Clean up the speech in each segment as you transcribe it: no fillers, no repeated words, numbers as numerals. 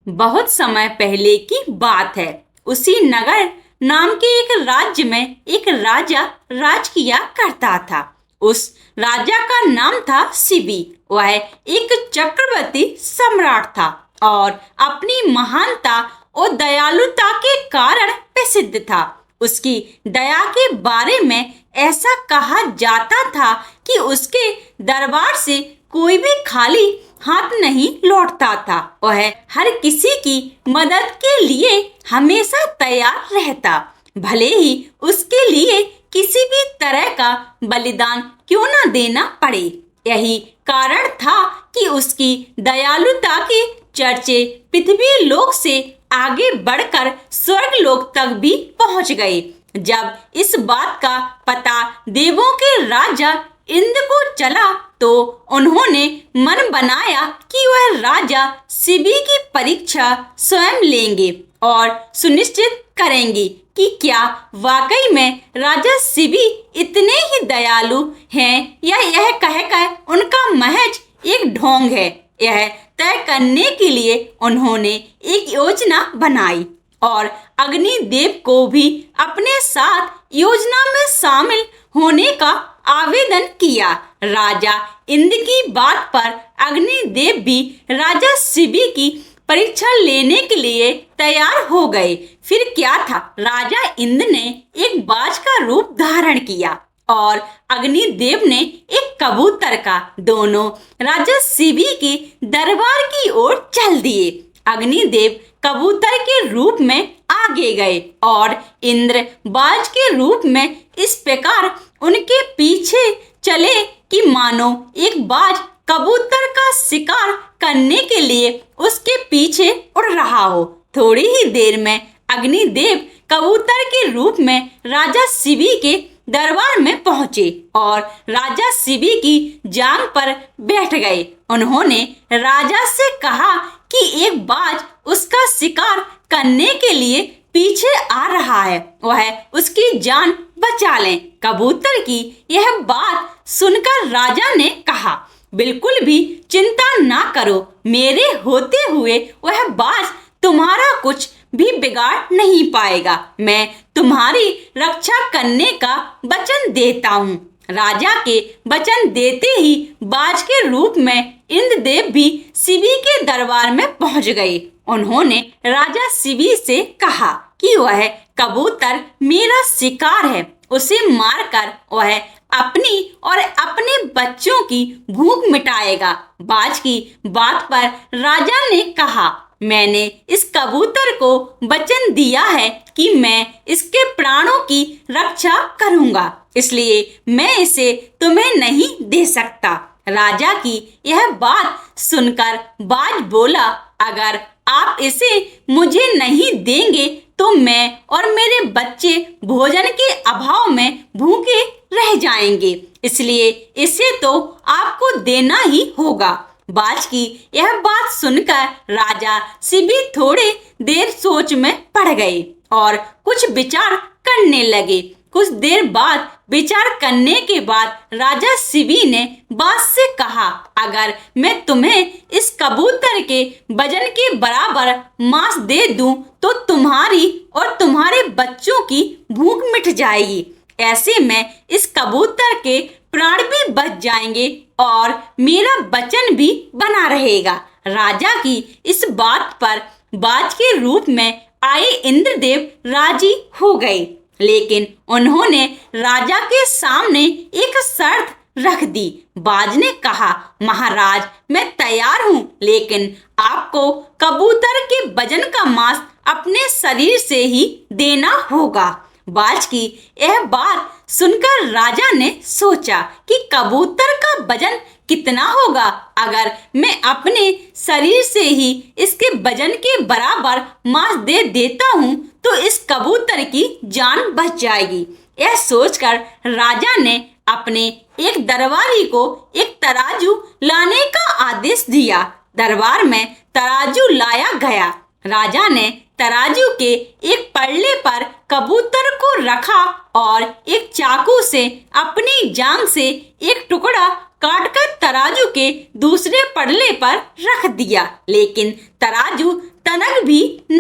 बहुत समय पहले की बात है। उसी नगर नाम के एक राज्य में एक राजा राज किया करता था। उस राजा का नाम था शिबी। वह एक चक्रवर्ती सम्राट था और अपनी महानता और दयालुता के कारण प्रसिद्ध था। उसकी दया के बारे में ऐसा कहा जाता था कि उसके दरबार से कोई भी खाली हाथ नहीं लौटता था। वह हर किसी की मदद के लिए हमेशा तैयार रहता, भले ही उसके लिए किसी भी तरह का बलिदान क्यों न देना पड़े। यही कारण था कि उसकी दयालुता के चर्चे पृथ्वी लोक से आगे बढ़कर स्वर्ग लोक तक भी पहुंच गए। जब इस बात का पता देवों के राजा इंद्र को चला तो उन्होंने मन बनाया कि वह राजा शिबी की परीक्षा स्वयं लेंगे और सुनिश्चित करेंगे कि क्या वाकई में राजा शिबी इतने ही दयालु हैं या यह कहकर उनका महज एक ढोंग है। यह तय करने के लिए उन्होंने एक योजना बनाई और अग्निदेव को भी अपने साथ योजना में शामिल होने का आवेदन किया। राजा इंद्र की बात पर अग्निदेव भी राजा शिबी की परीक्षा लेने के लिए तैयार हो गए। फिर क्या था, राजा इंद्र ने एक बाज का रूप धारण किया और अग्निदेव ने एक कबूतर का। दोनों राजा शिबी के दरबार की ओर चल दिए। अग्निदेव कबूतर के रूप में आगे गए और इंद्र बाज के रूप में इस प्रकार उनके पीछे चले कि मानो एक बाज कबूतर का शिकार करने के लिए उसके पीछे उड़ रहा हो। थोड़ी ही देर में अग्निदेव कबूतर के रूप में राजा शिबी के दरबार में पहुंचे और राजा शिबी की जांग पर बैठ गए। उन्होंने राजा से कहा कि एक बाज उसका शिकार करने के लिए पीछे आ रहा है, वह उसकी जान बचा लें। कबूतर की यह बात सुनकर राजा ने कहा, बिल्कुल भी चिंता ना करो, मेरे होते हुए वह बाज तुम्हारा कुछ भी बिगाड़ नहीं पाएगा। मैं तुम्हारी रक्षा करने का वचन देता हूँ। राजा के वचन देते ही बाज के रूप में इंद्रदेव भी शिबी के दरबार में पहुंच गए। उन्होंने राजा शिबी से कहा कि वह कबूतर मेरा शिकार है, उसे मारकर वह अपनी और अपने बच्चों की भूख मिटाएगा। बाज की बात पर राजा ने कहा, मैंने इस कबूतर को वचन दिया है कि मैं इसके प्राणों की रक्षा करूंगा, इसलिए मैं इसे तुम्हें नहीं दे सकता। राजा की यह बात सुनकर बाज बोला, अगर आप इसे मुझे नहीं देंगे तो मैं और मेरे बच्चे भोजन के अभाव में भूखे रह जाएंगे, इसलिए इसे तो आपको देना ही होगा। बाज की यह बात सुनकर राजा शिबी थोड़े देर सोच में पड़ गए और कुछ विचार करने लगे। कुछ देर बाद विचार करने के बाद राजा शिबी ने बाज से कहा, अगर मैं तुम्हें इस कबूतर के वजन के बराबर मांस दे दूं तो तुम्हारी और तुम्हारे बच्चों की भूख मिट जाएगी। ऐसे में इस कबूतर के प्राण भी बच जाएंगे और मेरा वचन भी बना रहेगा। राजा की इस बात पर बाज के रूप में आए इंद्रदेव राजी हो गए, लेकिन उन्होंने राजा के सामने एक शर्त रख दी। बाज ने कहा, महाराज मैं तैयार हूँ, लेकिन आपको कबूतर के वजन का मांस अपने शरीर से ही देना होगा। बाज की यह बात सुनकर राजा ने सोचा कि कबूतर का वजन कितना होगा। अगर मैं अपने शरीर से ही इसके वजन के बराबर मांस दे देता हूँ तो इस कबूतर की जान बच जाएगी। यह सोचकर राजा ने अपने एक दरबारी को एक तराजू लाने का आदेश दिया। दरबार में तराजू लाया गया। राजा ने तराजू के एक पल्ले पर कबूतर को रखा और एक चाकू से अपनी जांग से एक टुकड़ा काटकर तराजू के दूसरे पल्ले पर रख दिया, लेकिन तराजू तनक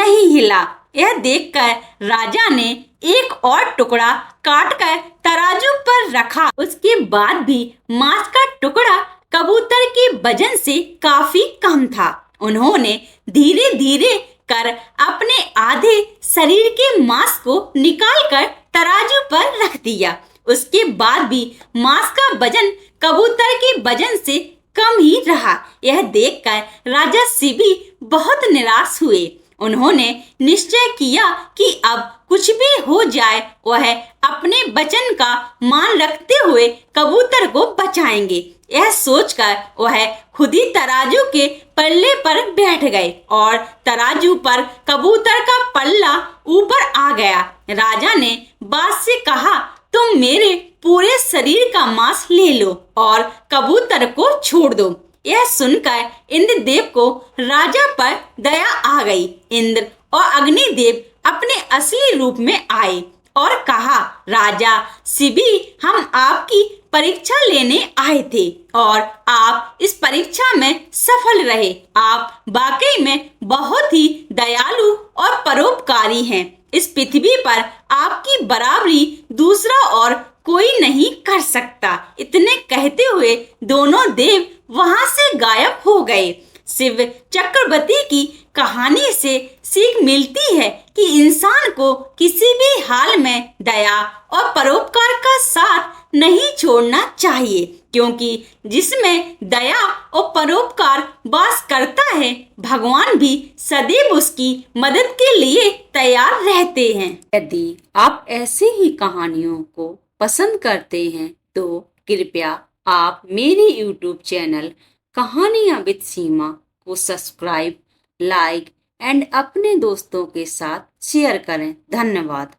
नहीं हिला। यह देखकर राजा ने एक और टुकड़ा काटकर तराजू पर रखा। उसके बाद भी मांस का टुकड़ा कबूतर के वजन से काफी कम था। उन्होंने धीरे धीरे कर अपने आधे शरीर के मांस को निकालकर तराजू पर रख दिया। उसके बाद भी मांस का वजन कबूतर के वजन से कम ही रहा। यह देखकर राजा शिबी बहुत निराश हुए। उन्होंने निश्चय किया कि अब कुछ भी हो जाए वह अपने वचन का मान रखते हुए कबूतर को बचाएंगे। यह सोचकर वह खुद ही तराजू के पल्ले पर बैठ गए और तराजू पर कबूतर का पल्ला ऊपर आ गया। राजा ने बाज से कहा, तुम मेरे पूरे शरीर का मांस ले लो और कबूतर को छोड़ दो। यह सुनकर इंद्रदेव को राजा पर दया आ गई। इंद्र और अग्निदेव अपने असली रूप में आए और कहा, राजा शिबी, हम आपकी परीक्षा लेने आए थे और आप इस परीक्षा में सफल रहे। आप वाकई में बहुत ही दयालु और परोपकारी हैं। इस पृथ्वी पर आपकी बराबरी दूसरा और कोई नहीं कर सकता। इतने कहते हुए दोनों देव वहां से गायब हो गए। शिव चक्रवर्ती की कहानी से सीख मिलती है कि इंसान को किसी भी हाल में दया और परोपकार का साथ नहीं छोड़ना चाहिए, क्योंकि जिसमें दया और परोपकार वास करता है, भगवान भी सदैव उसकी मदद के लिए तैयार रहते हैं। यदि आप ऐसे ही कहानियों को पसंद करते हैं तो कृपया आप मेरे YouTube चैनल कहानियां विद सीमा को सब्सक्राइब, लाइक एंड अपने दोस्तों के साथ शेयर करें। धन्यवाद।